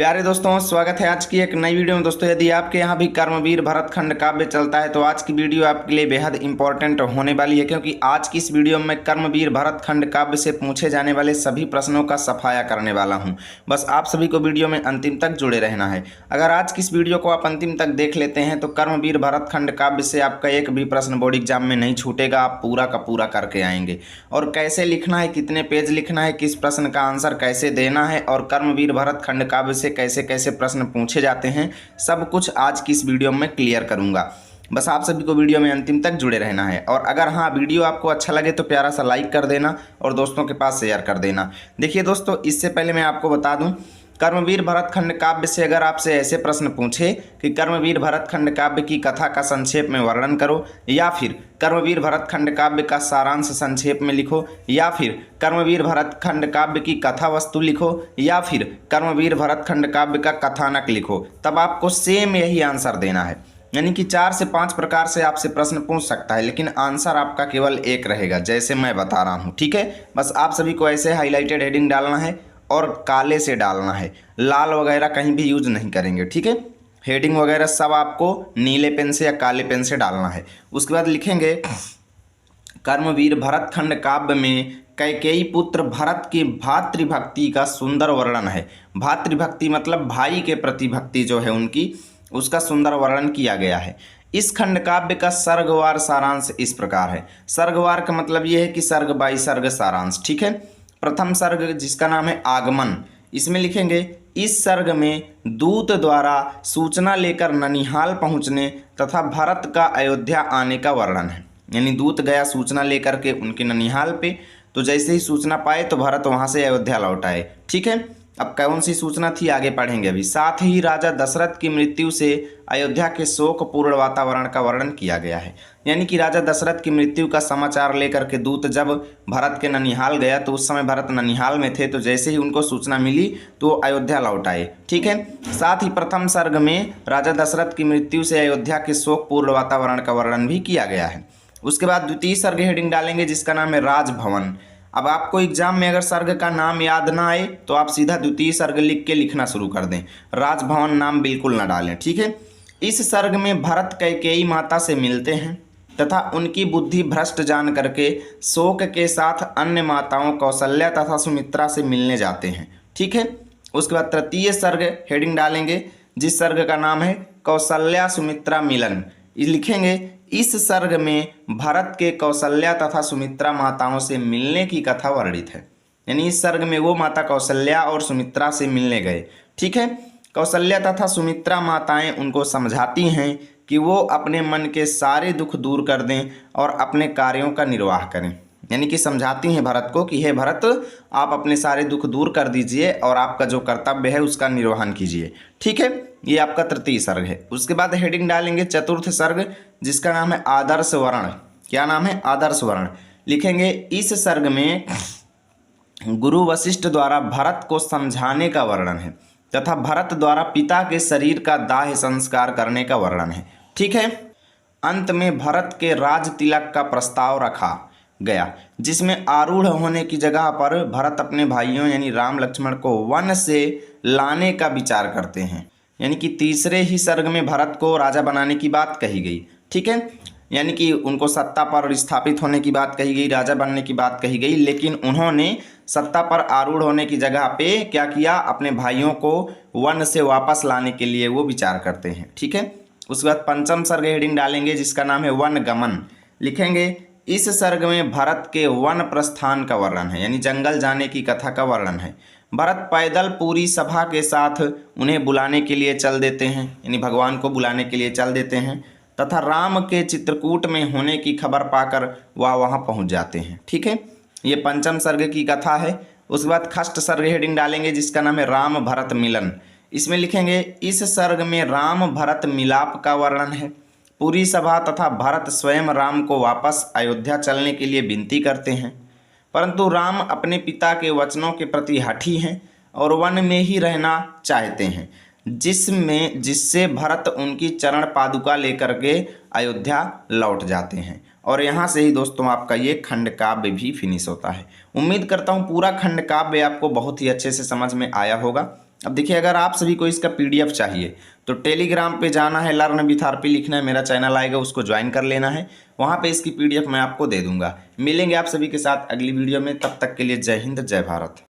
प्यारे दोस्तों, स्वागत है आज की एक नई वीडियो में। दोस्तों, यदि आपके यहाँ भी कर्मवीर भरतखंड काव्य चलता है तो आज की वीडियो आपके लिए बेहद इंपॉर्टेंट होने वाली है, क्योंकि आज की इस वीडियो में कर्मवीर भरतखंड काव्य से पूछे जाने वाले सभी प्रश्नों का सफाया करने वाला हूँ। बस आप सभी को वीडियो में अंतिम तक जुड़े रहना है। अगर आज की इस वीडियो को आप अंतिम तक देख लेते हैं तो कर्मवीर भरतखंड काव्य से आपका एक भी प्रश्न बोर्ड एग्जाम में नहीं छूटेगा, आप पूरा का पूरा करके आएंगे। और कैसे लिखना है, कितने पेज लिखना है, किस प्रश्न का आंसर कैसे देना है और कर्मवीर भरतखंड काव्य से कैसे कैसे प्रश्न पूछे जाते हैं, सब कुछ आज की इस वीडियो में क्लियर करूंगा। बस आप सभी को वीडियो में अंतिम तक जुड़े रहना है। और अगर हाँ वीडियो आपको अच्छा लगे तो प्यारा सा लाइक कर देना और दोस्तों के पास शेयर कर देना। देखिए दोस्तों, इससे पहले मैं आपको बता दूं, कर्मवीर भरतखंड काव्य से अगर आपसे ऐसे प्रश्न पूछे कि कर्मवीर भरतखंड काव्य की कथा का संक्षेप में वर्णन करो, या फिर कर्मवीर भरतखंड काव्य का सारांश संक्षेप में लिखो, या फिर कर्मवीर भरतखंड काव्य की कथा वस्तु लिखो, या फिर कर्मवीर भरतखंड काव्य का कथानक लिखो, तब आपको सेम यही आंसर देना है। यानी कि 4 से 5 प्रकार से आपसे प्रश्न पूछ सकता है, लेकिन आंसर आपका केवल एक रहेगा, जैसे मैं बता रहा हूँ। ठीक है, बस आप सभी को ऐसे हाईलाइटेड हेडिंग डालना है और काले से डालना है, लाल वगैरह कहीं भी यूज नहीं करेंगे। ठीक है, हेडिंग वगैरह सब आपको नीले पेन से या काले पेन से डालना है। उसके बाद लिखेंगे, कर्मवीर भरतखंड काव्य में कैकेयी पुत्र भरत की भातृभक्ति का सुंदर वर्णन है। भातृभक्ति मतलब भाई के प्रति भक्ति जो है उनकी, उसका सुंदर वर्णन किया गया है। इस खंड काव्य का सर्गवार सारांश इस प्रकार है। सर्गवार का मतलब यह है कि सर्ग बाई सर्ग सारांश। ठीक है, प्रथम सर्ग जिसका नाम है आगमन, इसमें लिखेंगे, इस सर्ग में दूत द्वारा सूचना लेकर ननिहाल पहुंचने तथा भरत का अयोध्या आने का वर्णन है। यानी दूत गया सूचना लेकर के उनके ननिहाल पे, तो जैसे ही सूचना पाए तो भरत वहां से अयोध्या लौट आए। ठीक है, अब कौन सी सूचना थी आगे पढ़ेंगे अभी। साथ ही राजा दशरथ की मृत्यु से अयोध्या के शोकपूर्ण वातावरण का वर्णन किया गया है। यानी कि राजा दशरथ की मृत्यु का समाचार लेकर के दूत जब भरत के ननिहाल गया तो उस समय भरत ननिहाल में थे, तो जैसे ही उनको सूचना मिली तो अयोध्या लौट आए। ठीक है, साथ ही प्रथम सर्ग में राजा दशरथ की मृत्यु से अयोध्या के शोकपूर्ण वातावरण का वर्णन भी किया गया है। उसके बाद द्वितीय सर्ग हेडिंग डालेंगे जिसका नाम है राजभवन। अब आपको एग्जाम में अगर सर्ग का नाम याद ना आए तो आप सीधा द्वितीय सर्ग लिख के लिखना शुरू कर दें, राजभवन नाम बिल्कुल ना डालें। ठीक है, इस सर्ग में भरत कैकेयी माता से मिलते हैं तथा उनकी बुद्धि भ्रष्ट जान करके शोक के साथ अन्य माताओं कौशल्या तथा सुमित्रा से मिलने जाते हैं। ठीक है, उसके बाद तृतीय सर्ग हेडिंग डालेंगे जिस सर्ग का नाम है कौशल्या सुमित्रा मिलन। लिखेंगे, इस सर्ग में भरत के कौशल्या तथा सुमित्रा माताओं से मिलने की कथा वर्णित है। यानी इस सर्ग में वो माता कौशल्या और सुमित्रा से मिलने गए। ठीक है, कौशल्या तथा सुमित्रा माताएं उनको समझाती हैं कि वो अपने मन के सारे दुख दूर कर दें और अपने कार्यों का निर्वाह करें। यानी कि समझाती हैं भरत को कि हे भरत, आप अपने सारे दुख दूर कर दीजिए और आपका जो कर्तव्य है उसका निर्वहन कीजिए। ठीक है, ये आपका तृतीय सर्ग है। उसके बाद हेडिंग डालेंगे चतुर्थ सर्ग जिसका नाम है आदर्श वर्ण। क्या नाम है? आदर्श वर्ण। लिखेंगे, इस सर्ग में गुरु वशिष्ठ द्वारा भरत को समझाने का वर्णन है तथा भरत द्वारा पिता के शरीर का दाह संस्कार करने का वर्णन है। ठीक है, अंत में भरत के राज तिलक का प्रस्ताव रखा गया जिसमें आरूढ़ होने की जगह पर भरत अपने भाइयों यानी राम लक्ष्मण को वन से लाने का विचार करते हैं। यानी कि तीसरे ही सर्ग में भरत को राजा बनाने की बात कही गई। ठीक है, यानी कि उनको सत्ता पर स्थापित होने की बात कही गई, राजा बनने की बात कही गई, लेकिन उन्होंने सत्ता पर आरूढ़ होने की जगह पे क्या किया, अपने भाइयों को वन से वापस लाने के लिए वो विचार करते हैं। ठीक है, उसके बाद पंचम सर्ग हेडिंग डालेंगे जिसका नाम है वन गमन। लिखेंगे, इस सर्ग में भरत के वन प्रस्थान का वर्णन है, यानी जंगल जाने की कथा का वर्णन है। भरत पैदल पूरी सभा के साथ उन्हें बुलाने के लिए चल देते हैं, यानी भगवान को बुलाने के लिए चल देते हैं तथा राम के चित्रकूट में होने की खबर पाकर वह वहां पहुंच जाते हैं। ठीक है, ये पंचम सर्ग की कथा है। उसके बाद खष्ट सर्ग हेडिंग डालेंगे जिसका नाम है राम भरत मिलन। इसमें लिखेंगे, इस सर्ग में राम भरत मिलाप का वर्णन है। पूरी सभा तथा भरत स्वयं राम को वापस अयोध्या चलने के लिए विनती करते हैं, परंतु राम अपने पिता के वचनों के प्रति हठी हैं और वन में ही रहना चाहते हैं, जिससे भरत उनकी चरण पादुका लेकर के अयोध्या लौट जाते हैं। और यहाँ से ही दोस्तों आपका ये खंड काव्य भी फिनिश होता है। उम्मीद करता हूँ पूरा खंड काव्य आपको बहुत ही अच्छे से समझ में आया होगा। अब देखिए, अगर आप सभी को इसका PDF चाहिए तो टेलीग्राम पे जाना है, लर्न विथ आरपी लिखना है, मेरा चैनल आएगा, उसको ज्वाइन कर लेना है। वहाँ पे इसकी PDF मैं आपको दे दूंगा। मिलेंगे आप सभी के साथ अगली वीडियो में, तब तक के लिए जय हिंद जय भारत।